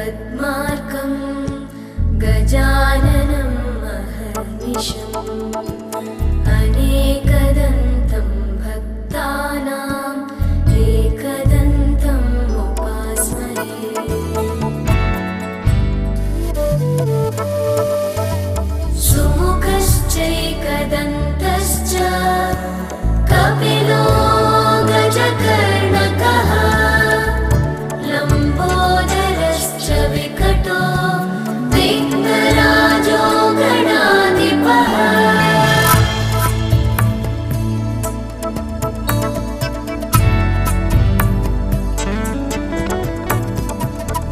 पद्मार्कं गजाननं महर्निशम् अनेकदन्तं भक्तानाम् एकदन्तम् उपास्महे। सुमुखश्चैकदन्तश्च कपिलो गजकर्णकः लम्बोदरश्च विकटो विघ्नराजो गणाधिपः।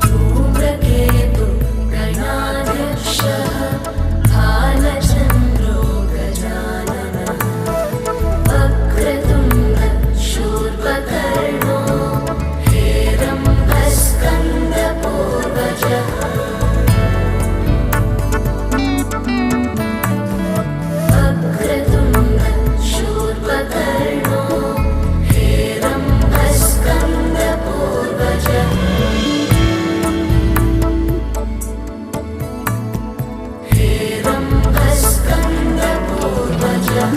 धूम्रकेतु गणाध्यक्षः भालचन्द्रो गजाननः वक्रतुण्ड शूर्पकर्णो हेरम्बस्कन्दपूर्वजः। वक्रतुण्ड शूर्पकर्णो हेरम्बस्कन्दपूर्वजः। हेरम्बस्कन्दपूर्वजः।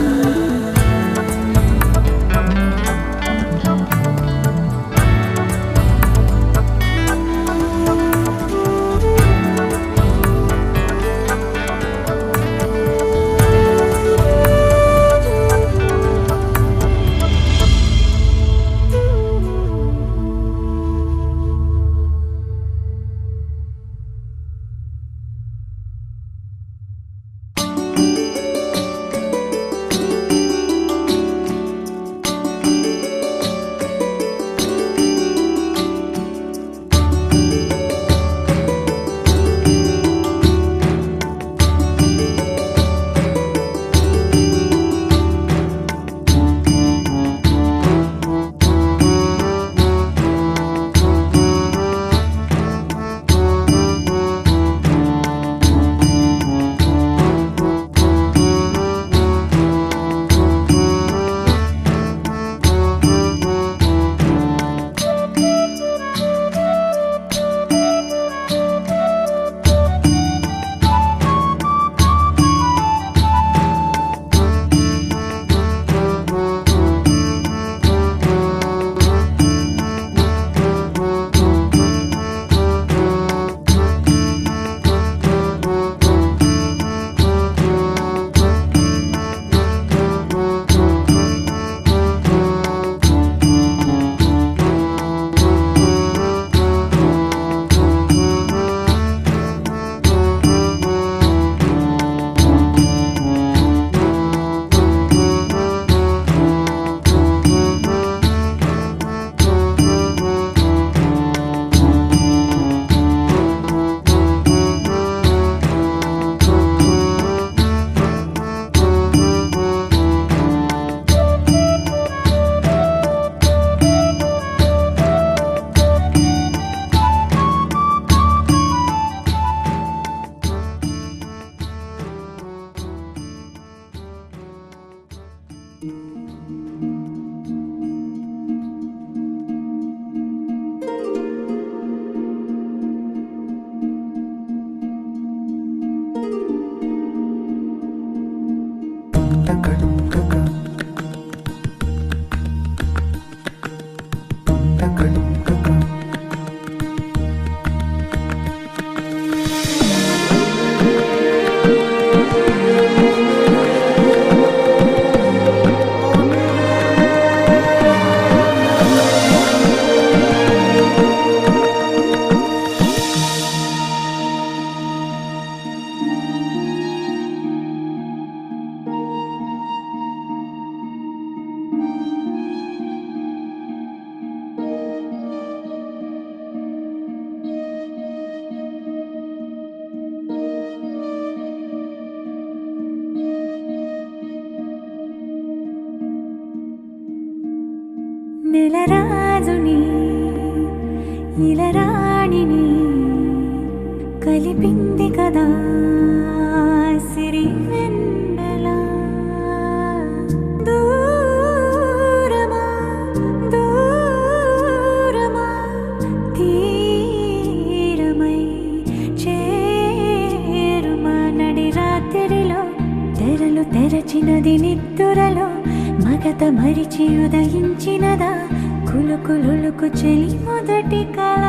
నెలరాజుని ఇలరాణిని కలిపింది కదా సిరి వెన్నెల దూరమా దూరమా తీరమై మమత మరిచి ఉదయించినదా కులుకులులుకు చెలి మొదటి కళ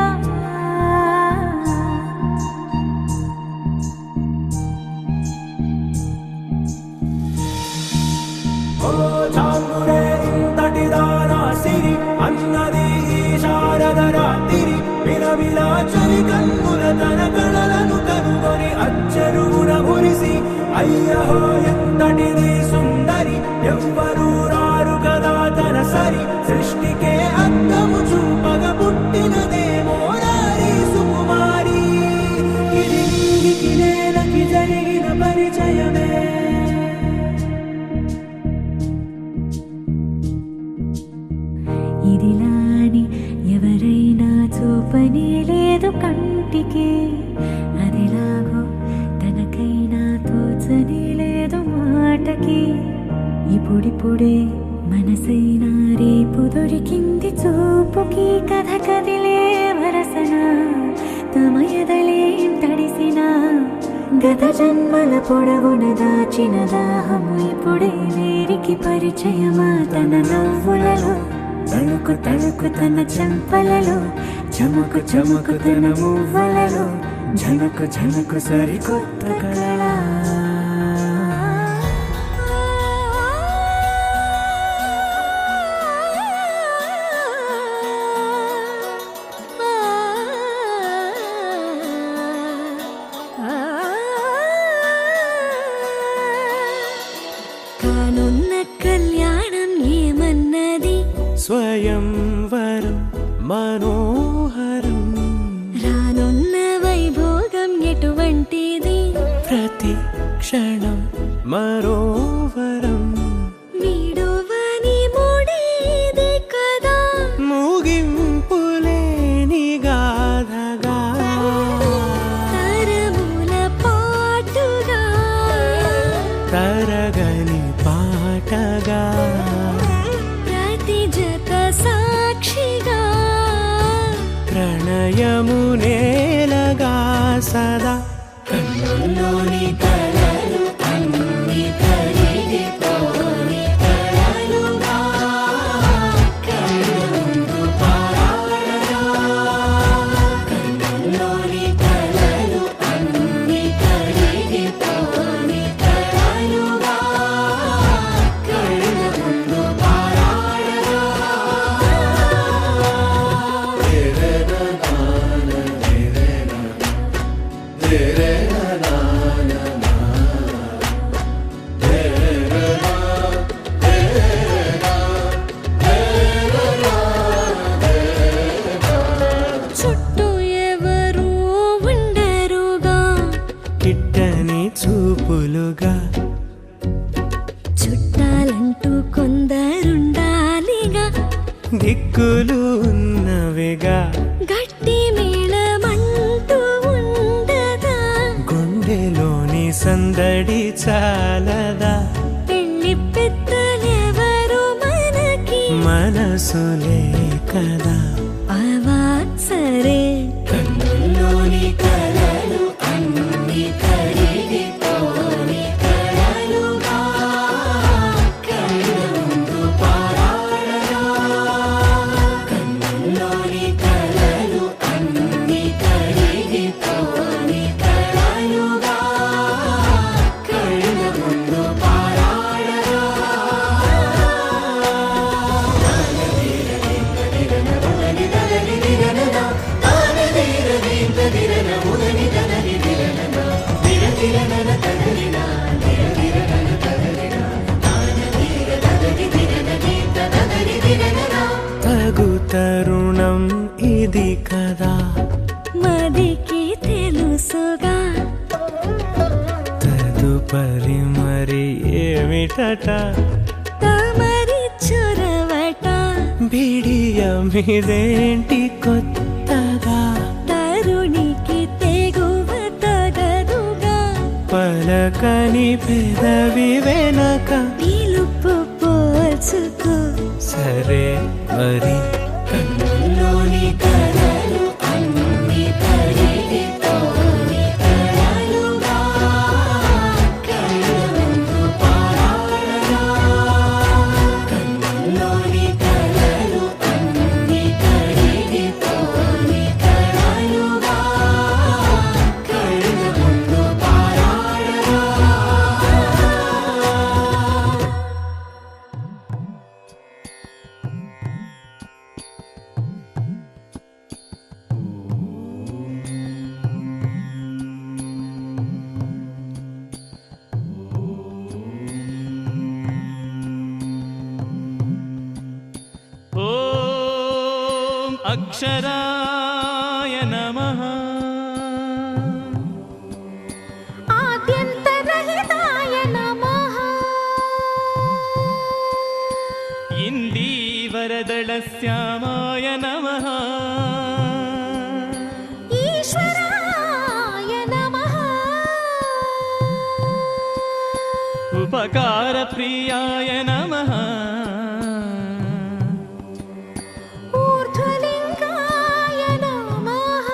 చాంగురే ఇంతటిదానా సిరి అన్నది ఈ శారద రాత్రి విలవిలా చలి కన్నుల తన కళలను కనుగొని అచ్చరుగున మురిసి అయ్యహో ఎంతటిది సుందరి ఎవ్వరూ రారు కదా తన సరి సృష్టికే అద్దము చూపగ పుట్టినదేమో నారీ సుకుమారి ఇది నీకి నేలకి జరిగిన పరిచయమే ఇదిలాని ఎవరైనా చూపనే లేదు కంటికి అదిలాగో తనకైనా తోచనే లేదు మాటకి ఇప్పుడిప్పుడే మనసైనా రేపు దొరికింది చూపుకి కథ కదిలే వరసన తమ ఎదలేం తడిసిన గత జన్మల పొడవున దాచిన దాహము ఇప్పుడే వేరికి పరిచయమా తన నవ్వులలో తళుకు తళుకు తన చెంపలలో చమకు చమకు తన మువ్వలలో ఝనకు ఝనకు సరికొత్త కళ కానున్న కళ్యాణం ఏమన్నది స్వయంవరం మనోహరం రానున్న వైభోగం ఎటువంటిది ప్రతి క్షణం మరోవరం వీడువని మూడేది కదా ముగింపులేని గాథగా తరముల పాటుగా తరగని పాటగా ప్రతి జత సాక్షిగా ప్రణయము నేలగా సదా కన్నుల్లోని కలలు అన్ని కరిగిపోని కలలుగా కళ్ళుందు పారాడగా కన్నుల్లోని కలలు అన్ని కరిగిపోని కలలుగా కళ్ళుందు పారాడగా చుట్టూ ఎవరు ఉండరుగా కిట్టని చూపులుగా చుట్టాలంటూ కొందరుండాలిగా దిక్కులు ఉన్నవిగా గట్టి మేళమంటూ ఉండదా గుండెలోని సందడి చాలదా పెళ్లి పెద్దలెవరు మనకి మనసులే కదా సరే కన్నుల్లోని కలలు అన్ని కరిగిపోని కలలుగా కళ్ళుందు పారాడగా కన్నుల్లోని కలలు అన్ని కరిగిపోని కలలుగా కళ్ళుందు పారాడగా తగు తరుణం ఇది కదా మదికి తెలుసుగా తదుపరి మరి ఏమిటట తమరి చొరవట బిడియమిదేంటి కొత్తగా తరుణికి తెగువ తగదుగా పలకని పెదవి వెనక పిలుపు పోల్చుకో సరే మరి కన్నుల్లోని కలలు అన్ని కరిగిపోని కలలుగా కళ్ళుందు పారాడగా కన్నుల్లోని अक्षराय नमः आद्यन्तरहिताय नमः इन्दीवरदलश्यामाय नमः ईश्वराय नमः उपकारप्रियाय नमः ऊर्ध्वलिङ्गाय नमः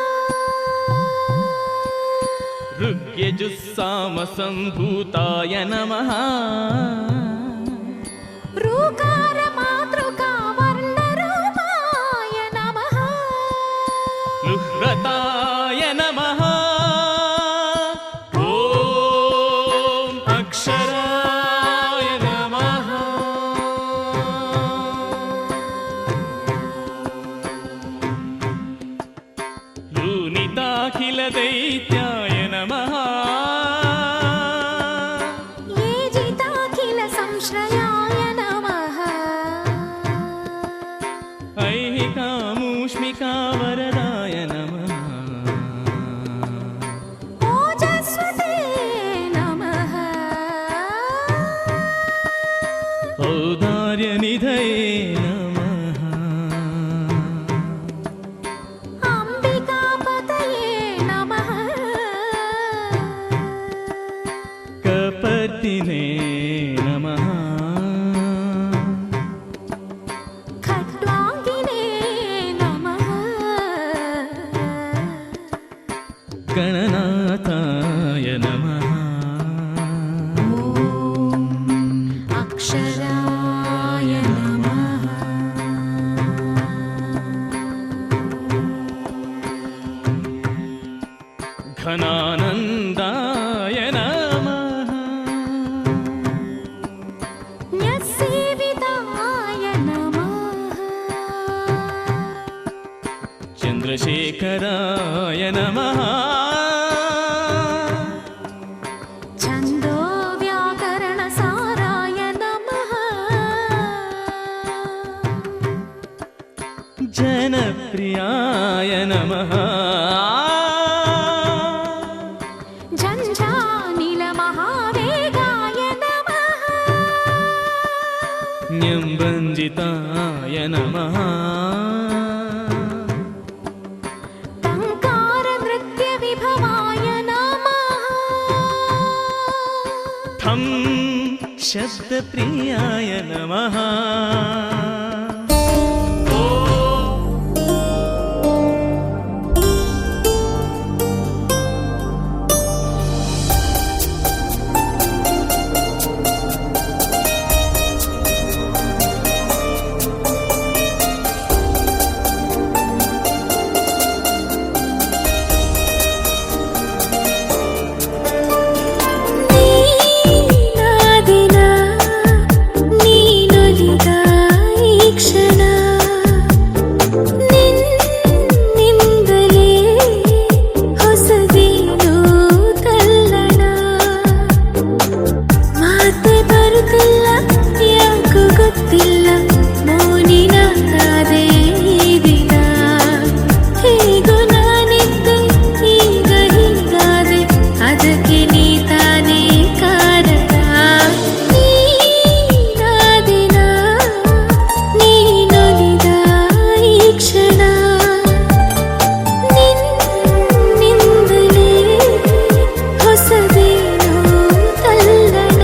ऋग्यजुस्सामसम्भूताय नमः ऋकारमातृकावर्णरूपाय नमः लुह्रताय नमः ॐ अक्षराय नमः लूनिताखिलदैत्याय नमः ये जिताखिलसंश्रयाय नमः ऐहिकामूष्मिकावरदाय नमः ओजस्वते नमः औदार्यनिधये नमः अम्बिकापतये नमः कपर्दिने नमः खट्वाङ्गिने नमः गणनाथाय नमः अक्षराय नमः घनानन्दाय नमः न्यस्सेविताय नमः चन्द्रशेखराय नमः छन्दो व्याकरणसाराय नमः जनप्रियाय नमः झञ्झानिलमहावेगाय नमः न्यम्बञ्जिताय नमः टङ्कारनृत्यविभवाय नमः ठं शब्दप्रियाय नमः ನೀನಾದಿನ ನೀನೊಲಿದ ಈ ಕ್ಷಣ ನಿನ್ನಿಂದಲೇ ಹೊಸದೇನು ತಲ್ಲಣ ಮಾತೆ ಬರುತ್ತಿಲ್ಲ ಯಾಕೋ ಗೊತ್ತಿಲ್ಲ ಮೌನಿನಾದೆ ಈ ದಿನ ಹೇಗೋ ನಾನಿದ್ದೆ ಈಗ ಹೀಗಾದೆ ಅದಕ್ಕೆ ನೀ ತಾನೇ ಕಾರಣ ನೀನಾದಿನ ನೀನೊಲಿದ ಈ ಕ್ಷಣ ನಿನ್ನಿಂದಲೇ ಹೊಸದೇನು ತಲ್ಲಣ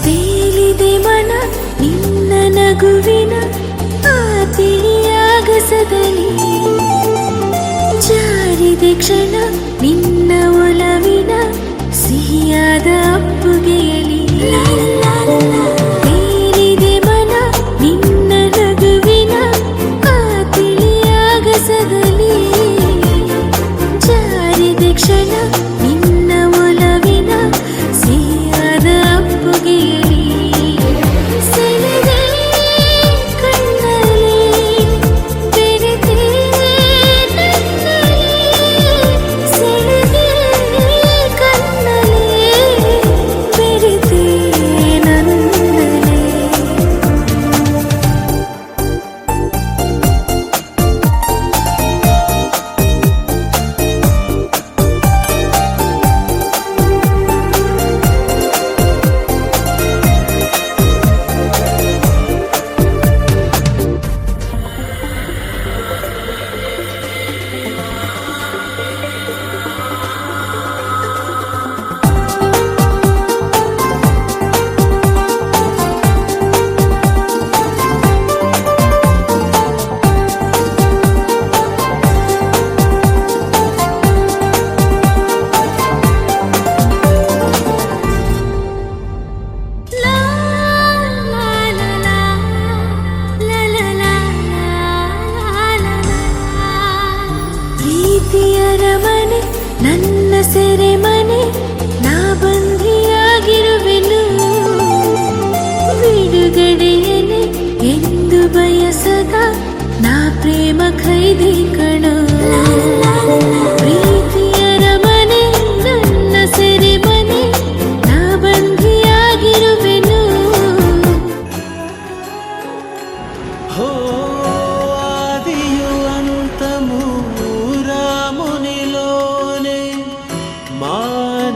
ತೇಲಿದೆ ಮನ ನಿನ್ನ ನಗುವಿನ ಆ ತಿಳಿಯಾಗಸದಲ್ಲಿ ಜಾರಿದೆ ಕ್ಷಣ ನಿನ್ನ ಒಲವಿನ ಸಿಹಿಯಾದ ಅಪ್ಪುಗೆಯಲಿ ತೇಲಿದೆ ಮನ ನಿನ್ನ ನಗುವಿನ ಆ ತಿಳಿಯಾಗಸದಲ್ಲಿ ಜಾರಿದೆ ಕ್ಷಣ ನಿನ್ನ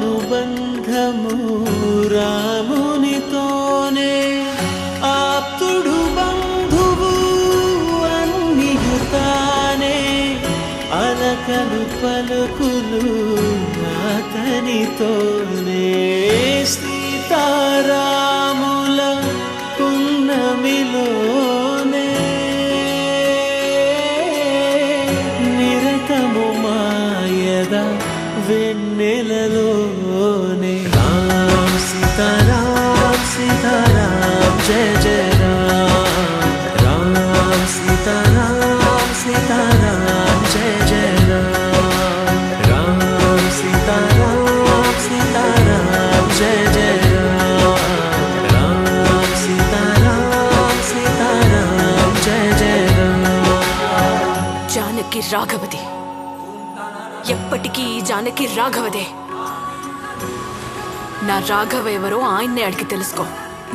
అనుబంధము రామునితోనే ఆప్తుడు బంధువు అన్నియుతానే అలకలు పలుకులు అతనితోనే సీతారాముల పున్నమిలోనే నిరతము మాయద వెన్నెలలోనే రామ్ సీతారామ్ సీతారామ్ జయ జయ రామ్ రామ్ సీతారామ్ సీతారామ్ జయ జయ రామ్ రామ్ సీతారామ్ సీతారామ్ జయ జయ రామ్ రామ్ సీతారామ్ సీతారామ్ జయ జయ రామ్. జానకి రాఘవది, ఎప్పటికీ ఈ జానకి రాఘవదే. నా రాఘవ ఎవరో ఆయన్నే అడిగి తెలుసుకో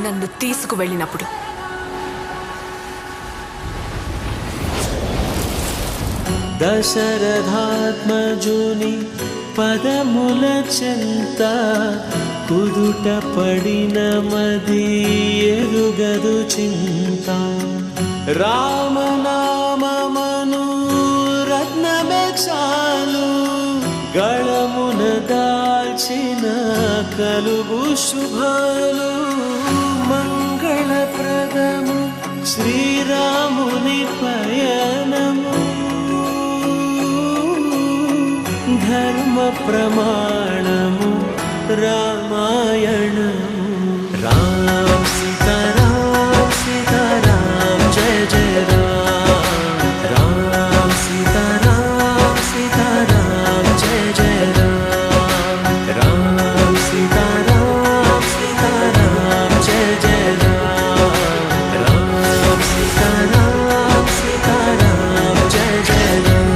నన్ను తీసుకువెళ్ళినప్పుడు. దశరథాత్మజుని పదముల చెంత కుదుట పడిన మది ఎరుగదు చింత రామనామమను రత్నమే చాలు గళమున దాల్చిన కలుగు శుభాలు మంగళప్రదము శ్రీరాముని పయనము ధర్మ ప్రమాణము రామాయణము రామ్ సీతారామ్ సీతారామ్ జయ జయ రామ్ రామ్ సీతారామ్ సీతారామ్ జయ జయ రామ్ రామ్ సీతారామ్ సీతారామ్ జయ జయ రామ్ రామ్ సీతారామ్ సీతారామ్ జయ జయ రామ్.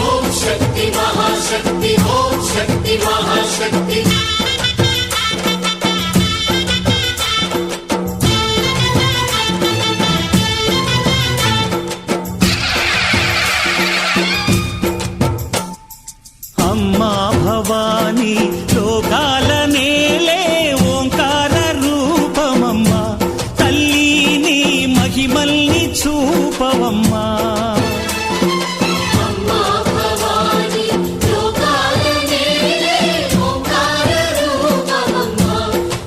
ఓం శక్తి మహాశక్తి ఓం శక్తి మహాశక్తి అమ్మా భవానీ లోకాల నేలే ఓంకార రూపమమ్మా తల్లిని మహిమల్ని చూపవమ్మా అమ్మా భవాని లోకాల నేలే ఓంకార రూపమమ్మా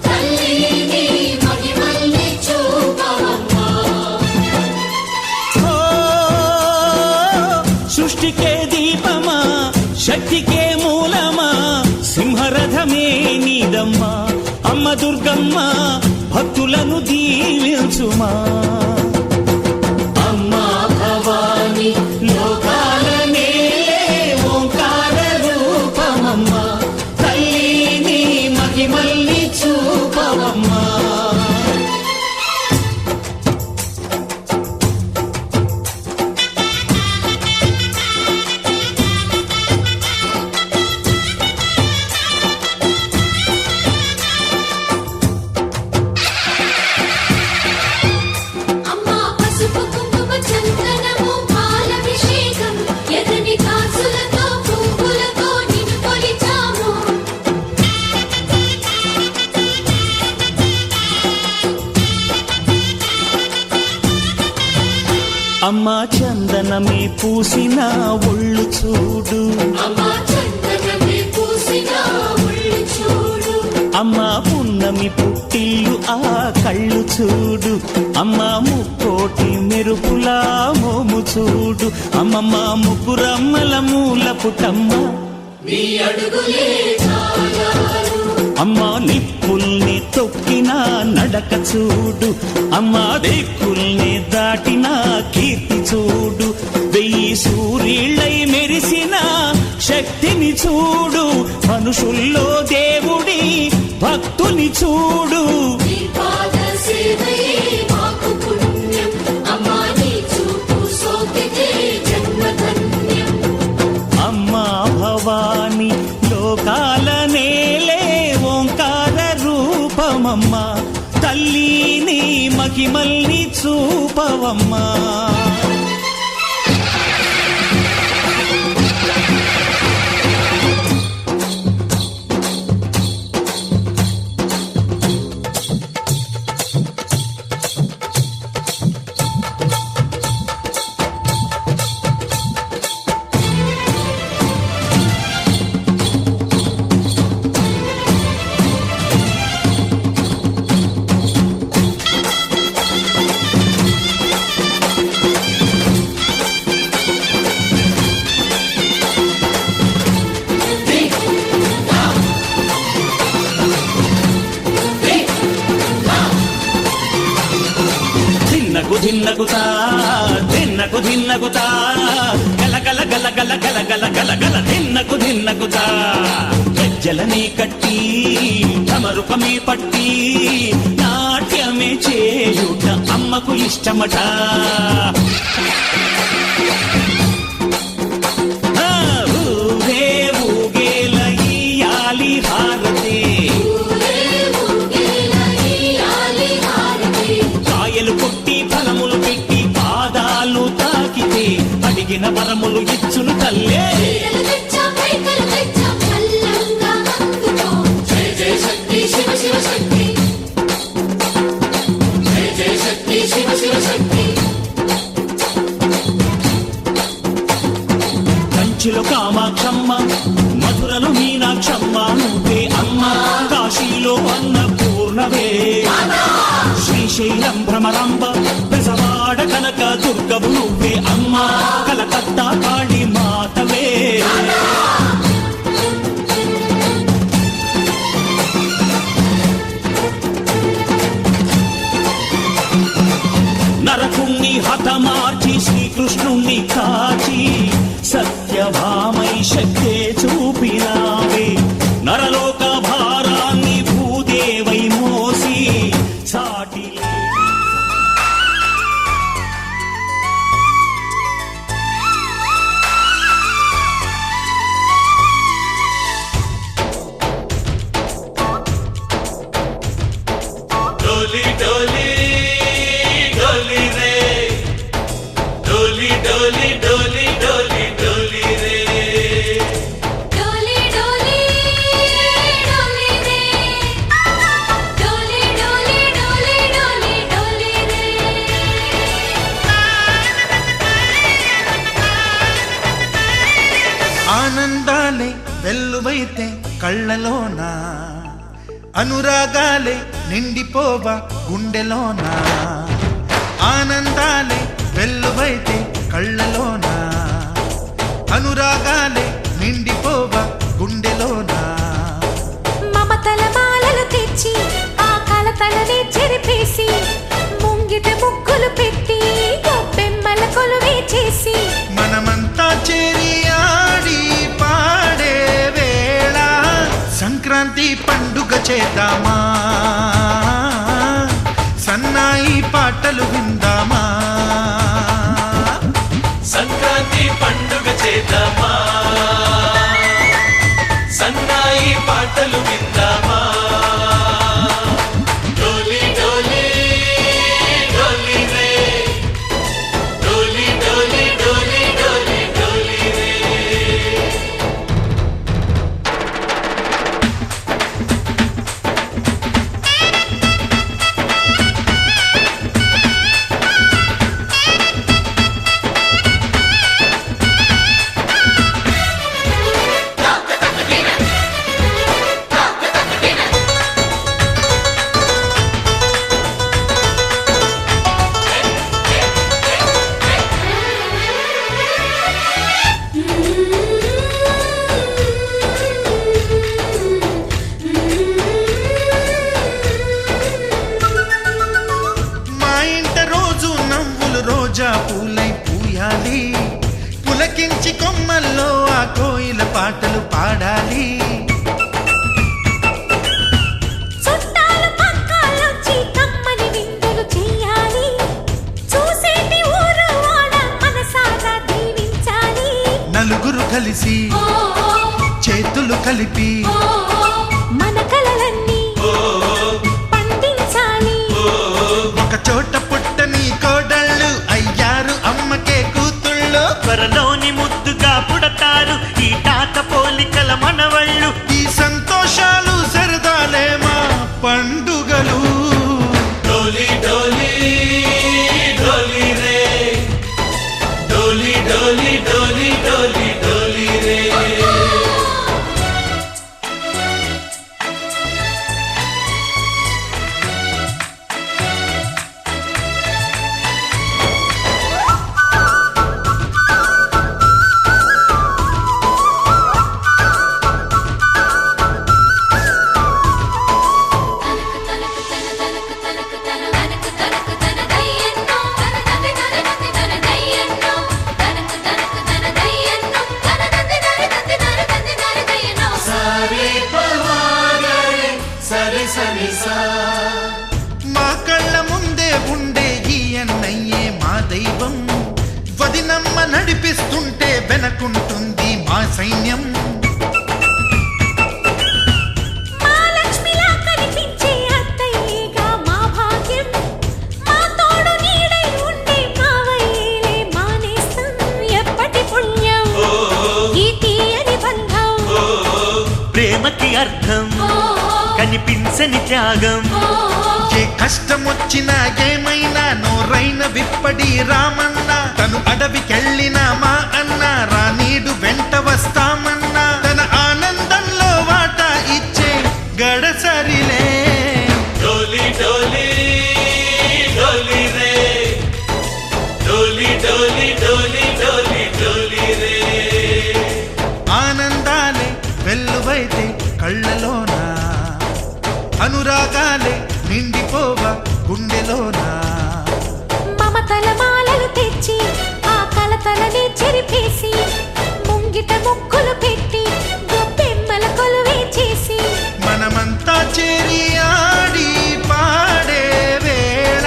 తల్లిని మహిమల్ని చూపవమ్మా ఓ సృష్టికే దీపమా శక్తికే మూలమా సింహరథమే నీదమ్మా అమ్మ దుర్గమ్మ భక్తులను దీవించుమా అమ్మా భవాని లోకాల నేలే ఓంకార రూపమమ్మా తల్లిని మహిమల్ని చూపవమ్మా అమ్మా పసుపు కుంకుమ చందనము పాలభిషేకం ఎర్రని కాసులతో పువ్వులతో నిన్ను కొలిచాము అమ్మా చందనమే పూసిన ఒళ్ళు చూడు అమ్మా చందనమే పూసిన ఒళ్ళు చూడు అమ్మా పున్నమి పుట్టిల్లు ఆ కళ్ళు చూడు అమ్మా ముక్కోటి మెరుపులా మోము చూడు అమ్మమ్మ ముగ్గురమ్మల మూల పుటమ్మ నీ అడుగులే చాలారు అమ్మా నిప్పుల్ని తొక్కిన నడక చూడు అమ్మా దిక్కుల్ని దాటిన కీర్తి చూడు 1000 సూర్యుళ్ళై మెరిసిన శక్తిని చూడు మనుషుల్లో దేవుడి భక్తుని చూడు నీ పాద సేవయే మాకు పుణ్యం అమ్మా నీ చూపు సోకితే జన్మ తల్లి నీ మహిమల్ని చూపవమ్మా ధిన్నగుతా ధిన్నగుతా గల గల గల గల గల గల గల గల ధిన్నగుతా గజ్జలనే కట్టి తమరుపమే పట్టి నాట్యమే చేయుట అమ్మకు ఇష్టమట ఊరే ఊగేల ఇయ్యాలి హారతి కాయలు కొట్టి ఫలములు పెట్టి పాదాలు తాకితే అడిగిన వరములు ఇచ్చును తల్లే జయ జయ శక్తి శివ శివ శక్తి జయ జయ శక్తి శివ శివ శక్తి కంచిలో కామాక్షమ్మ మధురలో మీనాక్షమ్మ నువ్వే అమ్మ కాశీలో అన్నపూర్ణవే శ్రీశైలం భ్రమరాంబ బెజవాడ కనక దుర్గవు నువ్వే అమ్మ కలకత్తా కాళీ మాతవే నరకుణ్ణి హతమార్చి శ్రీకృష్ణుణ్ణి కాచి సత్యభామై శక్తే చూపినావే నరలోక భారాన్ని భూదేవై మోసి సాటి डोली डोली डोली रे डोली डोली डोली डोली डोली रे डोली डोली डोली रे डोली डोली डोली डोली डोली रे ఆనందాలే వెల్లువైతే కళ్ళలోన అనురాగాలే నిండిపోవా గుండెలోన ఆనందాలే వెల్లువైతే కళ్ళలోన అనురాగాలే నిండిపోవా గుండెలోన మమతల మాలలు తెచ్చి ఆ కలతలని చెరిపేసి ముంగిట ముగ్గులు పెట్టి గొప్పెమ్మల కొలువే చేసి మనమంతా చేరి ఆడి పాడే వేళ సంక్రాంతి పండుగ చేద్దామా సన్నాయి పాటలు విందామా సంక్రాంతి పండుగ చేద్దామా సన్నాయి పాటలు విందామా డోలి డోలి డోలి రే డోలి డోలి డోలి డోలి డోలి రే మా ఇంట రోజు నవ్వులు రోజా పూలై పూయాలి పులకించి కొమ్మల్లో ఆ కోయిల పాటలు పాడాలి చుట్టాలు పక్కాలొచ్చి కమ్మని విందులు చెయ్యాలి చూసేటి ఊరు వాడ మనసారా దీవించాలి నలుగురు కలిసి చేతులు కలిపి మన కలలన్నీ పండించాలి చోట పుట్టని కోడళ్ళు అయ్యారు అమ్మకే కూతుళ్ళు. త్వరలోని ముద్దుగా పుడతారు ఈ తాత పోలికల మనవళ్ళు. ఈ సంతోషాలు సరదాలే మా పండుగలు. డోలి డోలి డోలి రే డోలి డోలి డోలి డోలి డోలి రే మా కళ్ళ ముందే ఉండే ఈ అన్నయ్యే మా దైవం. వదినమ్మ నడిపిస్తుంటే వెనకుంటుంది మా సైన్యం. మా లక్ష్మిలా కనిపించే అత్తయ్యేగా మా భాగ్యం. మా తోడు నీడై ఉండే మావయ్యేలే మా నేస్తం. ఎప్పటి పుణ్యం ఈ తీయని బంధం. ప్రేమకి అర్థం కనిపించని త్యాగం. ఏ కష్టం వచ్చినా ఏమైనా నోరైన విప్పడి రామన్న. తను అడవికెళ్ళిన మా అన్న రానీడు వెంట వస్తామన్నా. తన ఆనందంలో వాటా ఇచ్చే గడసరిలే. డోలి డోలి డోలి రే డోలి డోలి డోలి డోలి డోలి రే ఆనందాలే వెల్లువైతే కళ్ళలోనా, అనురాగాలే నిండిపోవ గుండెలోనా. మమతల మాలలు తెచ్చి ఆ కలతలని చెరిపేసి ముంగిట ముక్కులు పెట్టి గొప్పెమ్మల కొలువే చేసి మనమంతా చేరి ఆడి పాడే వేళ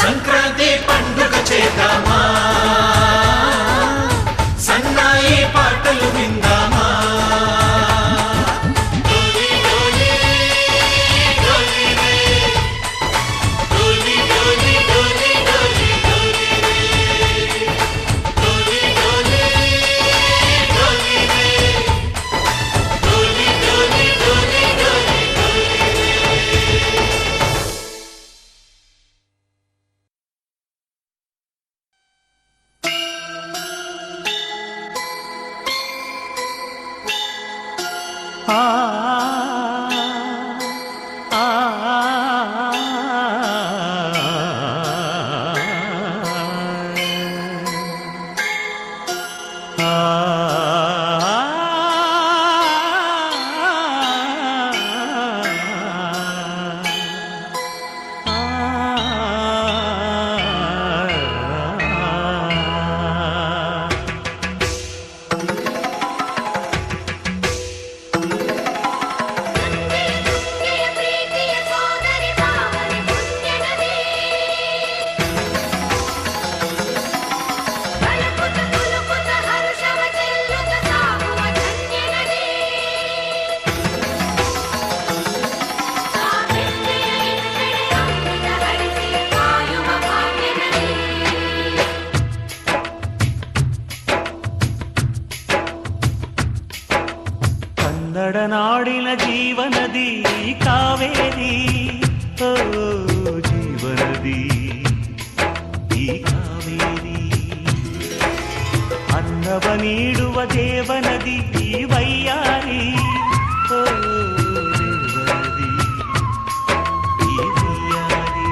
సంక్రాంతి పండుగ చేద్దామా సన్నాయి పాటలు విందామా డోలి డోలి డోలి రే డోలి డోలి డోలి డోలి డోలి రే డోలి డోలి డోలి రే డోలి డోలి డోలి డోలి ఆ ఆ ప్రీతియ సోదరి భావని పుణ్యనది కలకుత కులుకుత హర్షవ చెల్లుత సాగువ ధన్యనది సామిత్రియ ఇక్కడి అమృత హరిసి వాయువ భాగ్యనది కన్నడ నాడిన జీవనది కావేరి. ఓ జీవనది ఈ కావేరి. అన్నవ నీಡುವ ದೇವನದಿ ಈ ವೈಯಾರಿ. ಓ ದೇವನದಿ ಈ ವೈಯಾರಿ.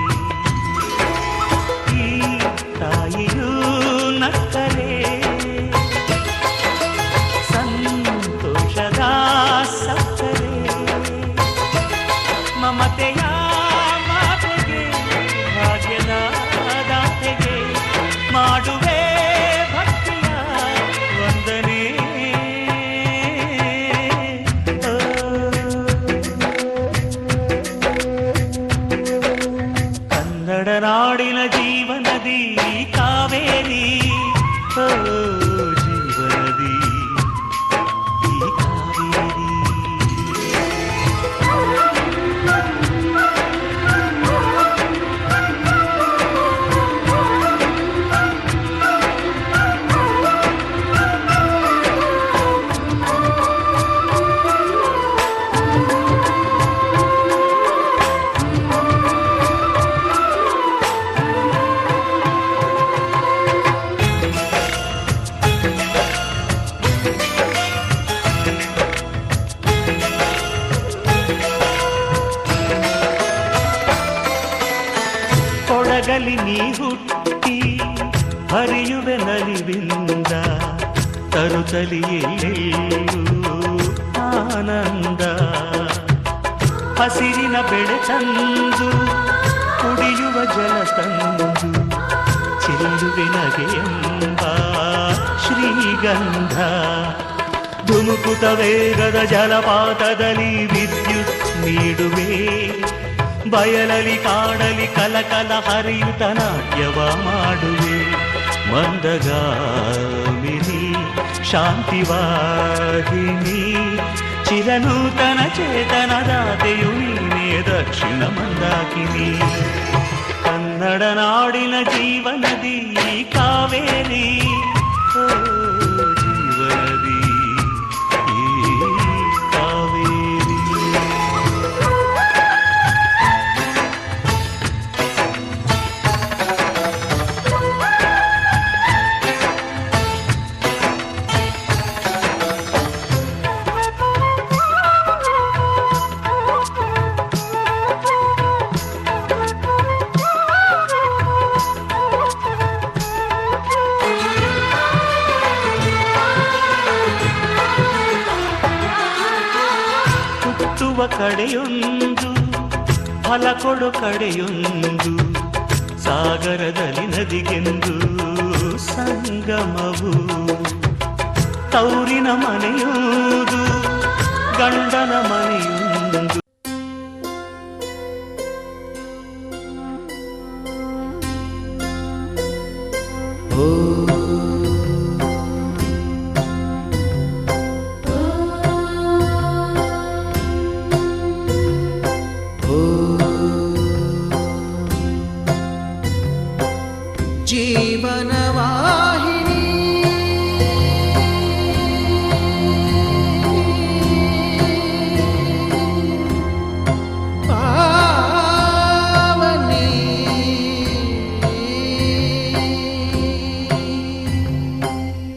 ಈ ತಾಯಿಯೂ ನಕ್ಕರೆ ಸಂತೋಷದ ಸಕ್ಕರೆ. ಮಮತೆಯ ಮಾತೆಗೆ ಭಾಗ್ಯದ ದಾತೆಗೆ ಮಾಡುವೆ ಭಕ್ತಿಯ ವಂದನೆ. ಹಗಲಿ ನೀ ಹುಟ್ಟಿ ಹರಿಯುವೆ ನಲಿವಿಂದ ತರುತ್ತಲಿ ಎಲ್ಲೆಲ್ಲೂ ಆನಂದ ಹಸಿರಿನ ಬೆಳೆ ತಂದು ಕುಡಿಯುವ ಜಲ ತಂದು ಚೆಲ್ಲುವೆ ನಗೆಯೆಂಬ ಶ್ರೀಗಂಧ ಧುಮುಕುತ ವೇಗದ ಜಲಪಾತದಲ್ಲಿ ವಿದ್ಯುತ್ ನೀಡುವೆ ಬಯಲಲಿ ಕಾಡಲಿ ಕಲಕಲ ಹರಿಯುತ ನಾಟ್ಯವ ಮಾಡುವೆ ಮಂದಗಾಮಿನಿ ಶಾಂತಿವಾಹಿನಿ ಚಿರನೂತನ ಚೇತನದಾತೆಯು ನೀನೇ ದಕ್ಷಿಣ ಮಂದಾಕಿನಿ ಕನ್ನಡ ನಾಡಿನ ಜೀವನದಿ ಕಾವೇರಿ ಓ ಜೀವನದಿ ಈ ಕಾವೇರಿ ಹುಟ್ಟುವ ಕಡೆಯೊಂದು ಫಲ ಕೊಡು ಕಡೆಯೊಂದು ಸಾಗರದಲ್ಲಿ ನದಿಗೆಂದು ಸಂಗಮವು ತೌರಿನ ಮನೆಯುವುದು ಗಂಡನ ಮನೆಯೊಂದು జీవనవాహిని పావని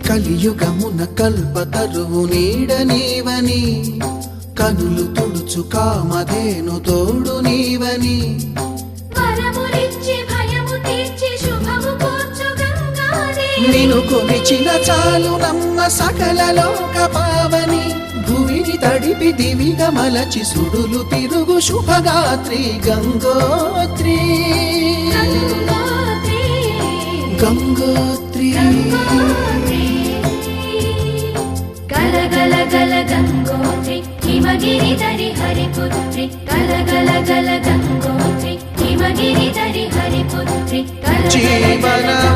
కలియుగమున కల్పతరువు నీడ నీవని కనులు తుడుచు కామధేను తోడు నీవని వరములిచ్చి భయము తీర్చి శుభము కూర్చు గంగాదేవి నిను కొలిచిన చాలు నమ్మ సకల లోక పావని భూమిని తడిపి దివిగా మలచి సుడులు తిరుగు శుభగాత్రి గంగోత్రి గంగోత్రి గంగోత్రి గల గల గల గంగోత్రి హిమగిరిధరి హరిపుత్రి గల గల గల గంగోత్రి హిమగిరిధరి హరిపుత్రి జీవనవాహిని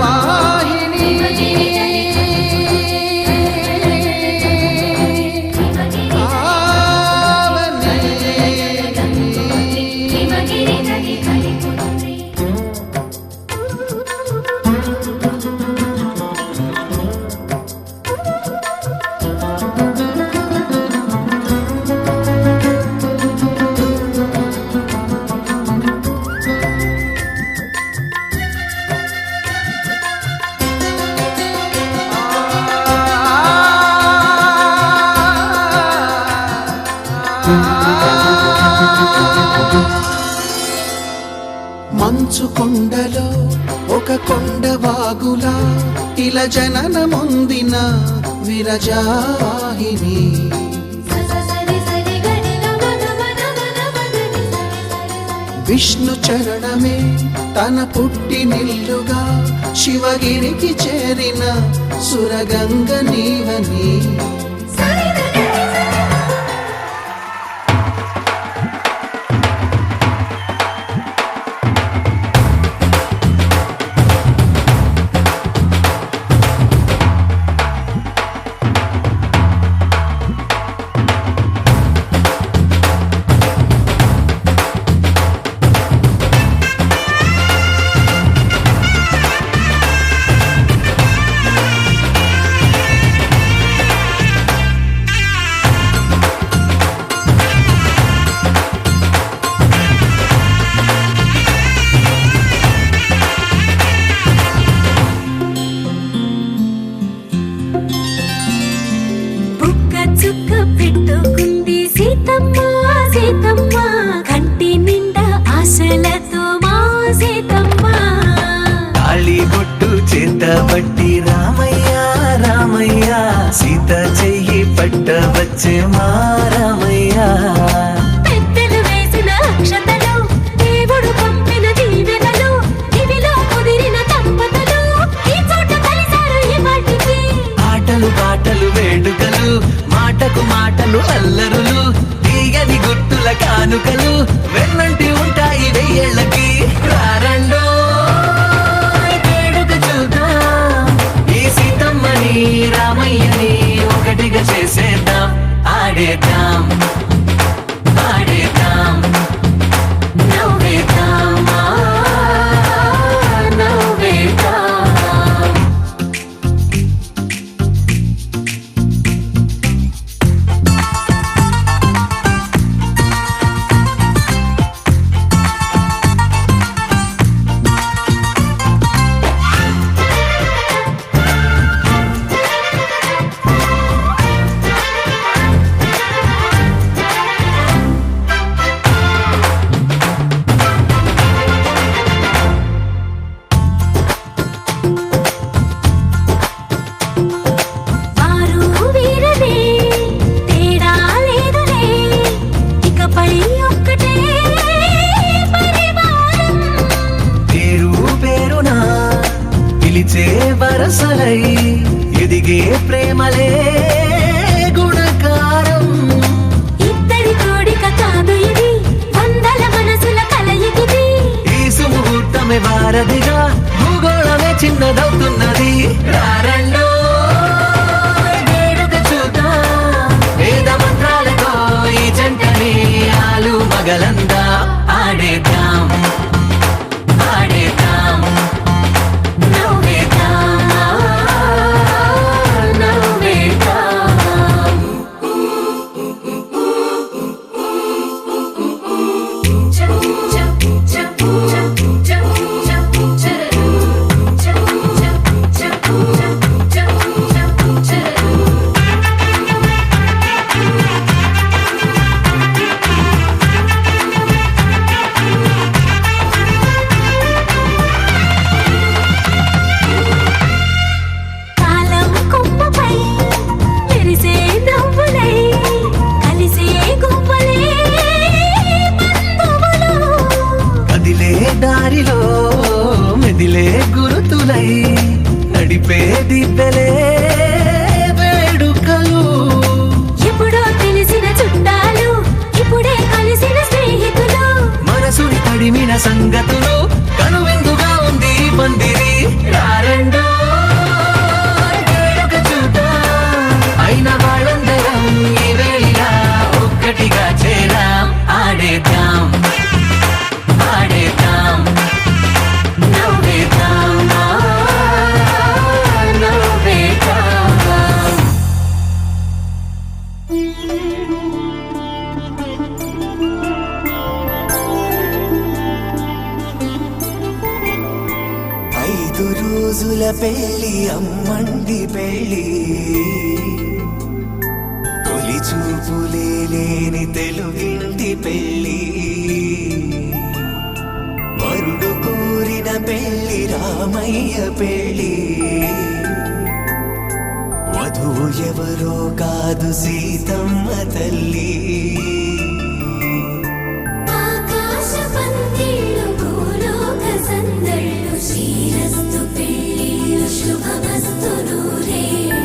హిమగిరిధరి హరిపుత్రి మంచు కొండలో ఒక కొండ వాగులా ఇలా జననమొందిన విరజాహిని సరి సరి గరి నమ నమ నమ నమ గరి సరి సరి విష్ణు చరణమే తన పుట్టినిల్లుగా శివగిరికి చేరిన సురగంగ నీవని సరి గరి సరి పట్టబట్టి రామయ్య రామయ్య సీత చెయ్యి పట్టవచ్చే మా రామయ్య పెద్దలు వేసిన అక్షతలు దేవుడు పంపిన దీవెనలు ఇవిలో కుదిరిన దంపతులు ఈ చోట కలిసారు ఈ వాటికి ఆటలు పాటలు వేడుకలు మాటకు మాటలు అల్లరులు తీయని గుర్తుల కానుకలు వెన్నంటి ఉంటాయి వెయ్యేళ్ళకి రారండో వేడుక చూద్దాం ఈ సీతమ్మని రామయ్యని ఒకటిగా చేసేద్దాం ఆడేద్దాం పాడేద్దాం నవ్వేద్దాం నవ్వేద్దాం వారు వీరనే తేడా లేదులే ఇకపై ఒక్కటే పరివారం పేరు పేరునా పిలిచే వరసలై ఎదిగే ప్రేమలే గుణకారం ఇద్దరి కోడిక కాదు ఇది వందల మనసుల కలయికిది ఈ సుముహూర్తమే వారధిగా భూగోళమే చిన్నదవుతున్నది రారండో వేడుక చూద్దాం వేద మంత్రాలతో ఈ జంటని ఆలు మగలందా ఆడేద్దాం ఆడేద్దాం నవ్వేద్దాం నవ్వేద్దాం కాలం కొమ్మపై మెరిసే నవ్వులై కలిసే గువ్వలే బంధువులు కదిలే దారిలో మెదిలే గురుతులై నడిపే దిబ్బెలే వేడుకలు ఎప్పుడో తెలిసిన చుట్టాలు ఇప్పుడే కలిసిన స్నేహితులు మనసుని తడిమిన సంగతులు కనువిందుగా ఉంది ఈ పందిరి రారండో వేడుక చూద్దాం అయిన వాళ్ళందరం ఈ వేళ ఒక్కటిగా చేరాం ఆడేద్దాం ఆడేద్దాం నవ్వేద్దాం నవ్వేద్దాం ఐదు రోజుల పెళ్లి అమ్మండి పెళ్లి తొలి చూపులే లేని తెలుగింటి పెళ్లి వరుడు కోరిన పెళ్లి రామయ్య పెళ్లి వధువు ఎవరో కాదు సీతమ్మ తల్లి ఆకాశ పందిళ్ళు భూలోక సందళ్ళు శ్రీరస్తు పెళ్ళిళ్ళు శుభమస్తు నూరేళ్ళు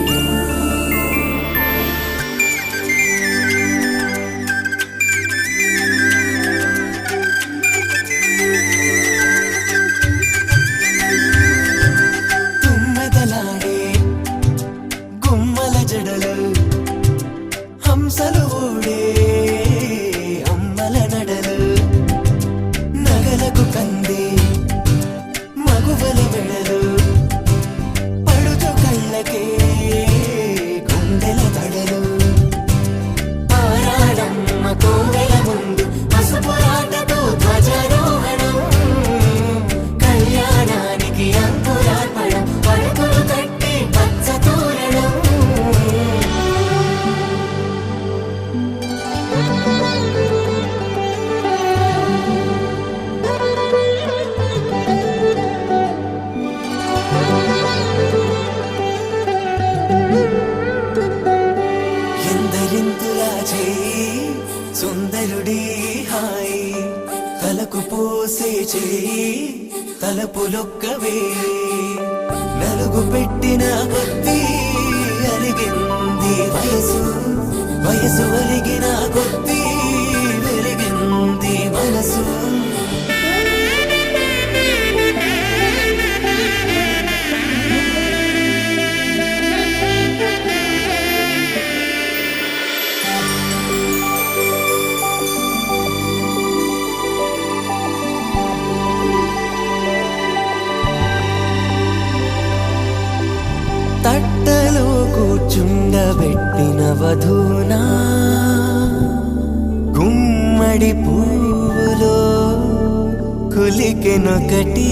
తుమ్మెదలాడే గుమ్మల జడలు హంసలు ఊడే అమ్మల నడలు నగలకు కంది మగువల వెడలు పడుచు కళ్ళకే గుండెల తడలు ఆరాడమ్మ కోవెల ముందు పసుపురాటతో ధ్వజారోహణం కళ్యాణానికి అంకురార్పణం పలుకులు కట్టి పచ్చ తోరణం మెరుడి హాయి తలకు పోసే చేయి తలపులొక్కవే నలుగు పెట్టిన కొద్దీ అలిగింది వయసు వయసు అలిగిన కొద్దీ వెలిగింది మనసు తట్టలో కూర్చుండబెట్టిన వధూనా గుమ్మడి పువ్వులో కులికెనొకటి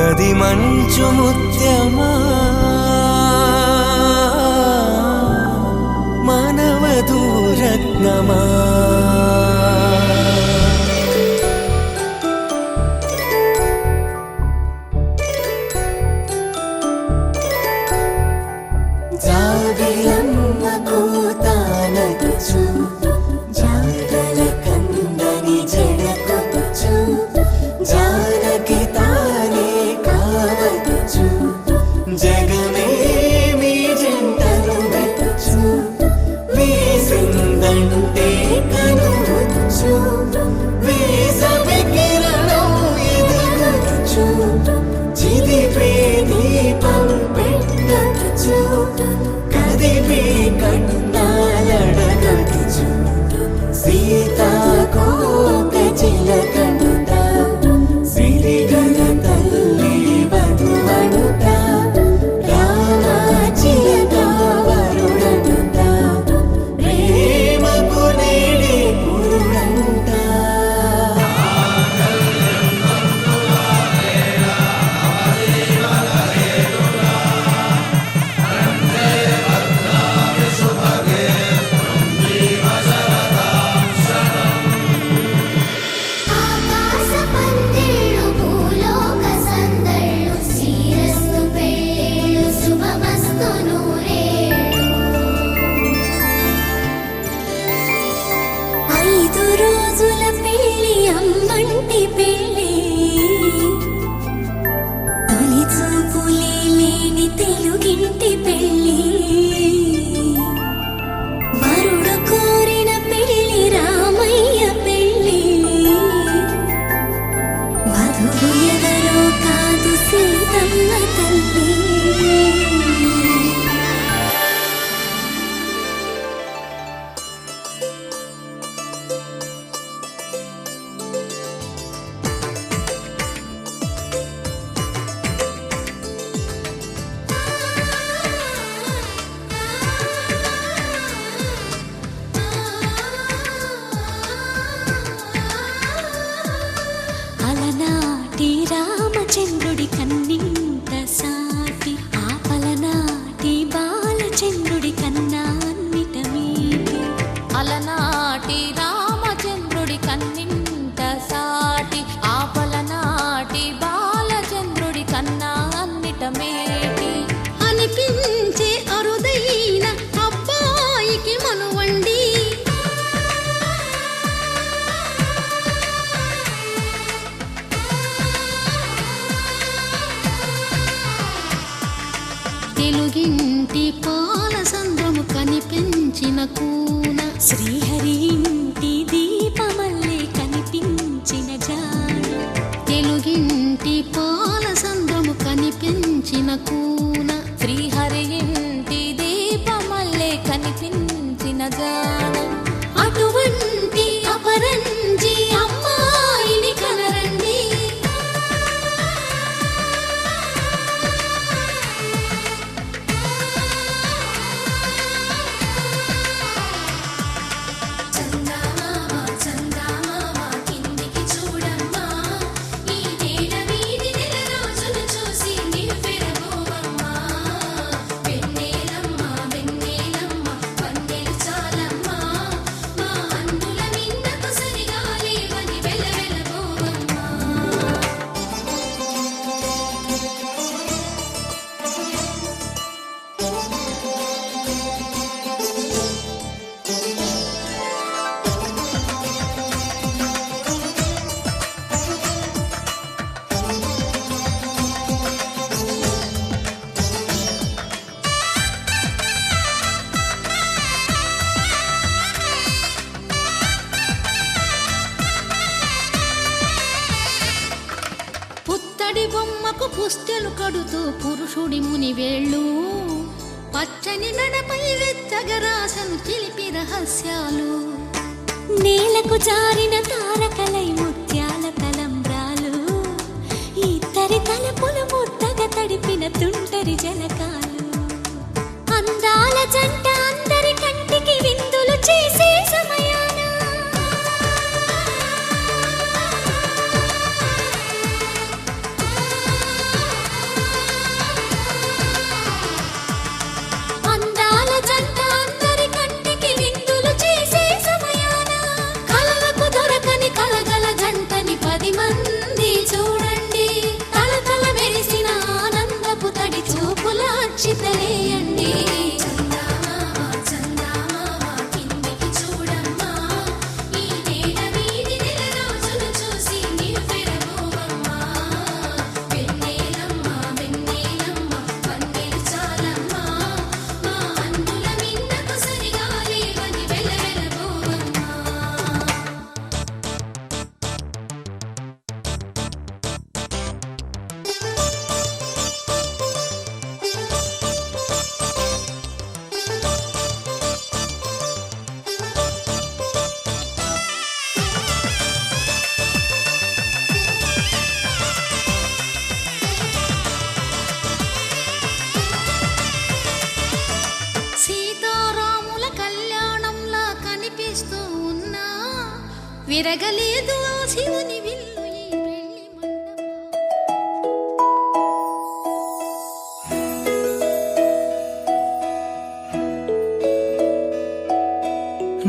అది మంచు ముత్యమా మానవధూరత్నమా జాబిలమ్మ కూతానగుచు జాడల కందని జడకొచ్చు జానకి తానే కావదుచు జగమే మీ జంటను వెతుచు వీసిందంటే కనువచ్చు వీసవి కిరణం ఎదుగుచు చిదిపే దీపం పెట్టచ్చు కదిపే కన్నాలడగచ్చు సీతాకోక చిలకంట సిరిగల తల్లి వధువనుట రామాచిలక వరుడనుట ప్రేమకు నేడే పురుడంట ఆకాశ పందిళ్ళు భూలోక సందళ్ళు శ్రీరస్తు పెళ్ళిళ్ళు శుభమస్తు నూరేళ్ళు 5 రోజుల పెళ్లి అమ్మంటి పెళ్లి తొలి చూపులే లేని తెలుగింటి పెళ్లి వరుడు కోరిన పెళ్లి రామయ్య పెళ్లి వధువు ఎవరో కాదు సీతమ్మ తల్లి అలనాటి రామచంద్రుడి కన్నింత సాటి ఆపలనాటి బాలచంద్రుడి కన్నా అన్నిట మీటి అలనాటి రామచంద్రుడి కన్నింట సాటి ఆపలనాటి బాలచంద్రుడి కన్నా అన్నిట మేటి అనిపించే అరుదైన అబ్బాయికి మనువండి తెలుగింటి పాల సంద్రము కనిపించిన కూన శ్రీహరి ఇంటి దీపమల్లే కనిపించిన జాన తెలుగింటి పాల సంద్రము కనిపించిన కూన శ్రీహరి ఇంటి దీపమల్లే కనిపించిన జాన అటువంటి అపరంజి అమ్మాయిని కనరండి చందమామ చందమామ కిందికి చూడమ్మా ఈ నేల వీధి నెల రోజులు చూసి నివ్వెరబోవమ్మా వెన్నెలమ్మ వెన్నెలమ్మ వన్నెలు చాలమ్మా పుస్తెలు కడుతూ పురుషుడి ముని వేళ్ళు పచ్చని నడపై వెచ్చగరాసను చిలిపి రహస్యాలు నేలకు జారిన తారకలై ముత్యాల తలంబ్రాలు ఇద్దరి తలపులు ముద్దగా తడిపిన తుంటరి జలకాలు అందాల జంట అందరి కంటికి విందులు చేసే సమయాన అందాల జంట అందరి కంటికి విందులు చేసే సమయాన కలలకు దొరకని కలగల జంటని 10 మంది చూడండి తలతల మెరిసిన ఆనందపు తడి చూపుల అచ్చితలేయండి సీతారాముల కళ్యాణంలా కనిపిస్తూ ఉన్నా విరగలేదు ఆ శివుని విల్లు ఈ పెళ్లి మండపం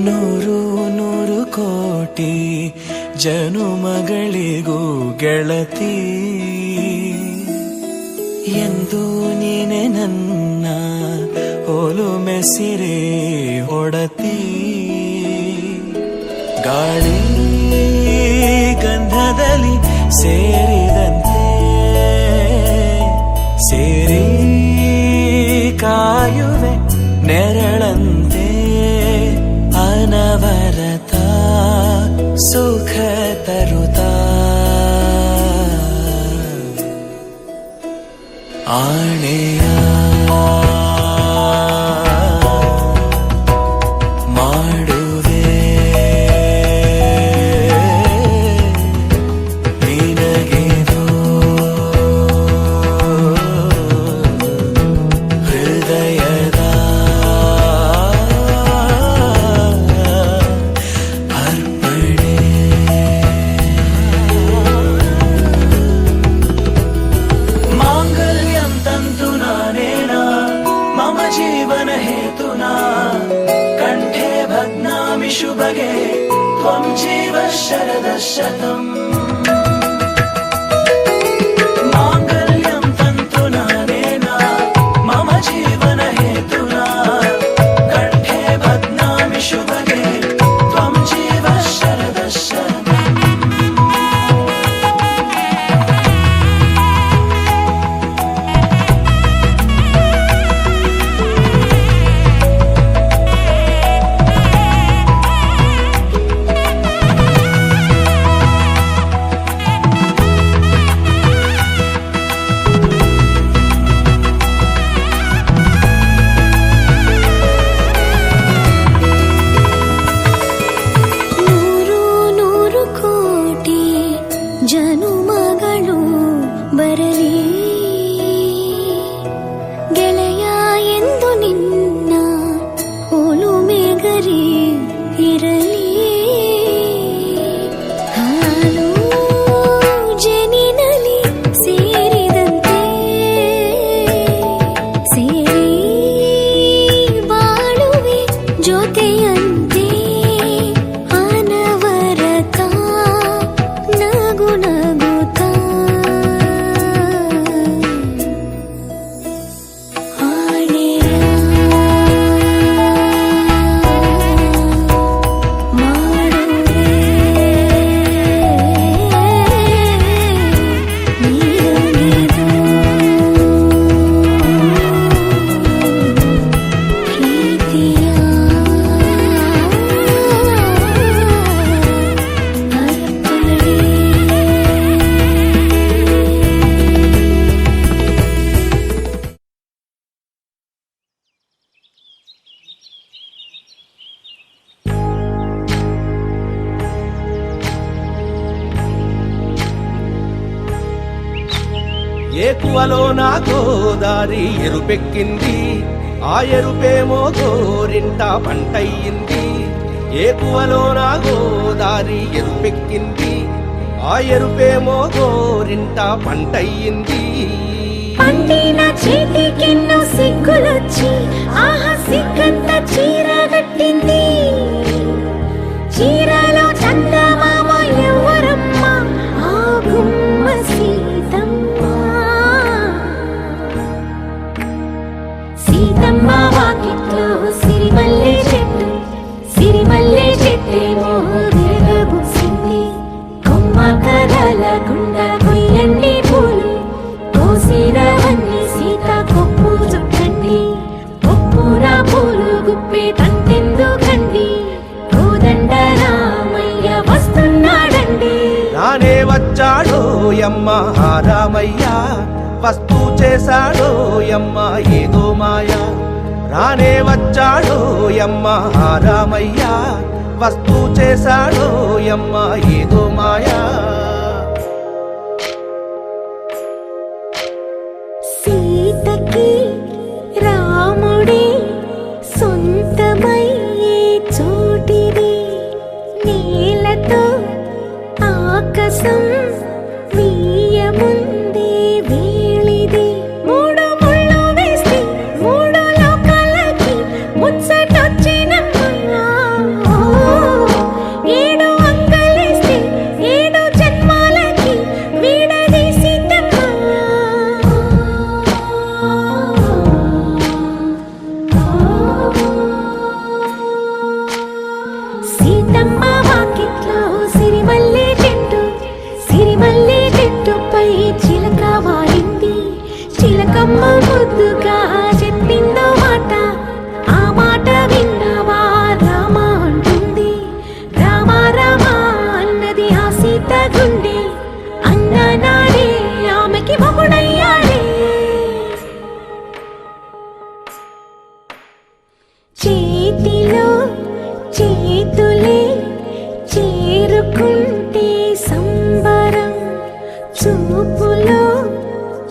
ನೂರು ನೂರು ಕೋಟಿ ಜನುಮಗಳಿಗೂ ಗೆಳತಿ ಎಂದು ನೀನೆ ನನ್ನ ಹೋಲು ಮೆಸಿರೆ ಹೊಡತಿ ಗಾಳಿ ಗಂಧದಲ್ಲಿ ಸೇರಿದಂತೆ ಸೇರಿ ಕಾಯುವೆ ನೆರಳಂತೆ ಅನವರತ ಸುಖ ತರುತ್ತಾ ಆಣೆಯ ಮಾಡುವೆ ನಿನಗೆದೋ ಹೃದಯದ ಅರ್ಪಣೆ ಮಾಂಗಲ್ಯಂ ತಂತು ನಾನೇನ ಮಮ ಜೀವನ ಹೇತುನಾ ಕಂಠೆ ಭಗ್ನಾಮಿ ಶುಭಗೆ ತ್ವಂ ಜೀವ ಶರದ ಶತಂ ಮಾಂಗಲ್ಯಂ ತಂತು ನಾನೇನ ಮಮ ಜೀವನ ಹೇತುನಾ ಕಂಠೆ ಭಗ್ನಾಮಿ ಶುಭಗೆ ತ್ವಂ ಜೀವ ಶರದ ಶತಂ ఏకువలో నా గోదారి ఎరుపెక్కింది, ఆ ఎరుపేమో గోరింట పంటయ్యింది. ఏకువలో నా గోదారి ఎరుపెక్కింది, ఆ ఎరుపేమో గోరింట పంటయ్యింది. పండిన చేతికెన్నో సిగ్గులొచ్చి ఆహా సిగ్గంత చీర కట్టింది. చీరలో చందమామ ఎవరమ్మ, ఆ గుమ్మ సీతమ్మ. సీతమ్మ వాకిట్లో సిరిమల్లె చెట్టు, సిరిమల్లె చెట్టేమో విరగబూసింది. కొమ్మ కదలకుండా కొయ్యండి పూలు, కోసిరవన్నీ సీత కొప్పు చుట్టండి. కొప్పున పూలు గుప్పే తంతెందుకండి, కోదండ రామయ్య వస్తున్నాడండి. రానే వచ్చాడో యమ్మ రామయ్య, వస్తూ చేశాడో యమ్మ ఏదో మాయ. రానే వచ్చాడో యమ్మ రామయ్య, వస్తూ చేశాడో యమ్మ ఏదో మాయా. సీతకి రాముడే సొంతమయ్యే చోటిది, నేలతో ఆకాశం వీయముందే వేళిది. మూడు ముళ్ళు వేస్తే మూడు లోకాలకి ముచ్చటొచ్చినమ్మా. ఏడు అంగలేస్తే ఏడు జన్మాలకి వీడదీసిద్దమ్మా. సీతమ్మ వాకిట్లో సిరిమల్లె చెట్టు, సిరిమల్లె చెట్టుపై చిలక వాలింది. చిలకమ్మ ముద్దుగా చెప్పిందో మాట, ఆ మాట విన్నవా రామ అంటుంది. రామ రామ అన్నది ఆ సీత గుండె, అన్న నాడే ఆమెకి మొగుడయ్యాడే. చేతిలో చేతులే చేరుకుంటే సంబరం, చూపులో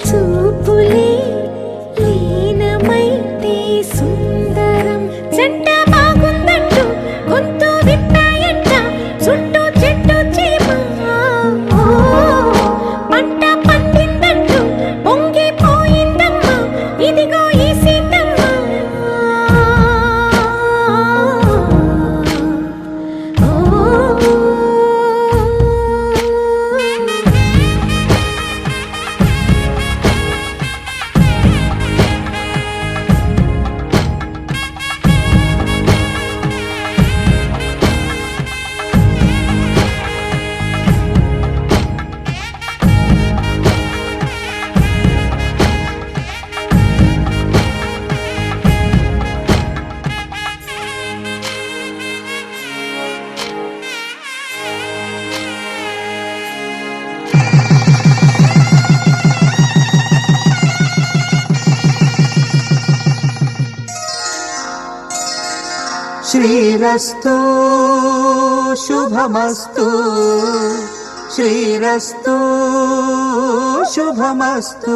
చూపులే లీనమైతే సుందరం. జంట బాగుందంటూ గొంతు విప్పాయంట చుట్టూ చెట్టు చీమ. పంట పండిందంటూ పొంగిపోయిందమ్మా, ఇదిగో ఈ సీతమ్మ. శ్రీరస్తు శుభమస్తు, శ్రీరస్తు శుభమస్తు,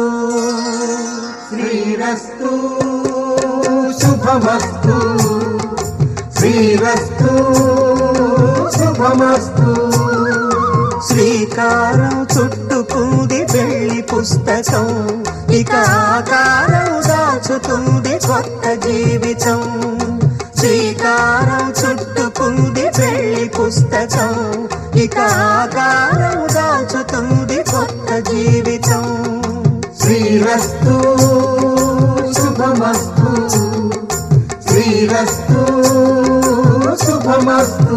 శ్రీరస్తు శుభమస్తు, శ్రీరస్తు శుభమస్తు. శ్రీకారం చుట్టుకుంది వెళ్ళి పుస్తకం, ఇక ఆకారం దాచుతుంది కొత్త జీవితం. శ్రీకారం చుట్టుకుంది వెళ్ళి పుస్తకం, ఇక ఆకారం దాచుతుంది కొత్త జీవితం. శ్రీరస్తు శుభమస్తు, శ్రీరస్తు శుభమస్తు.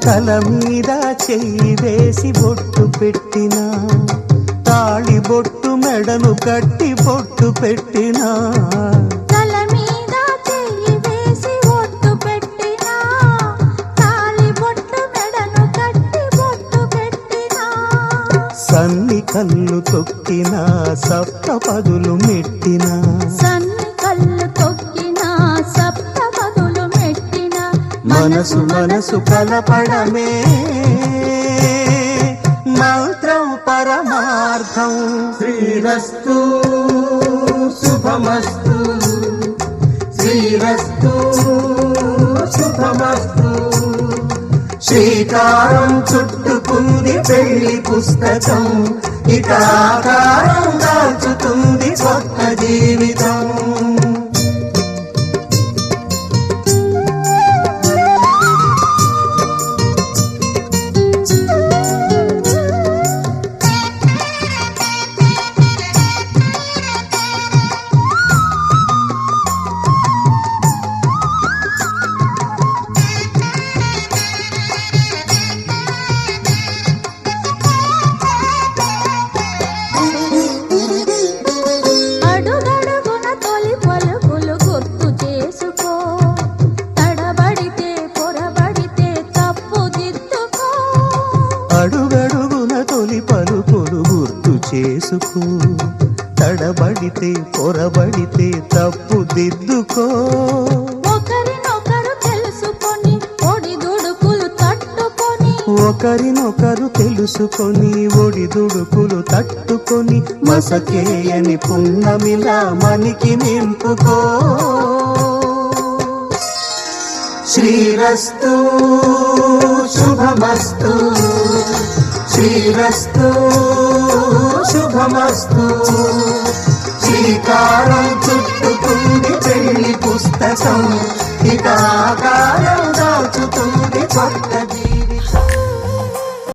తల మీద చెయ్యి వేసి బొట్టు పెట్టినా, తాళి బొట్టు మెడను కట్టి బొట్టు పెట్టినా తల మీద చెయ్యి వేసి ఒట్టు పెట్టినా తాళి బొట్టు మెడను కట్టి బొట్టు పెట్టినా సన్ని కళ్ళు తొక్కినా సప్త పదులు మెట్టినా సన్ని కళ్ళు తొక్కినా సప్త పదులు మెట్టినా మనసు మనసు కలపడమే మంత్రం పరమార్థం శ్రీరస్తు శుభమస్తు శ్రీరస్తు శుభమస్తు శ్రీకారం చుట్టుకుంది పెళ్లి పుస్తకం ఇక ఆకారం దాల్చుతుంది కొత్త జీవితం అడుగడుగున తొలి పలుకులు గుర్తు చేసుకో తడబడితే పొరబడితే తప్పు దిద్దుకో అడుగడుగున తొలి పలుకులు గుర్తు చేసుకో తడబడితే పొరబడితే తప్పు దిద్దుకో ఒకరినొకరు తెలుసుకొని ఒడిదుడుకులు తట్టుకొని ఒకరినొకరు తెలుసుకొని ఒడిదుడుకులు తట్టుకొని మసకేయని పున్నమిలా మనికి నింపుకో శ్రీరస్తు శుభమస్తు శ్రీరస్తు శుభమస్తు శ్రీకారం చుట్టుకుంది పెళ్లి పుస్తకం ఇక ఆకారం దాచుతుంది కొత్త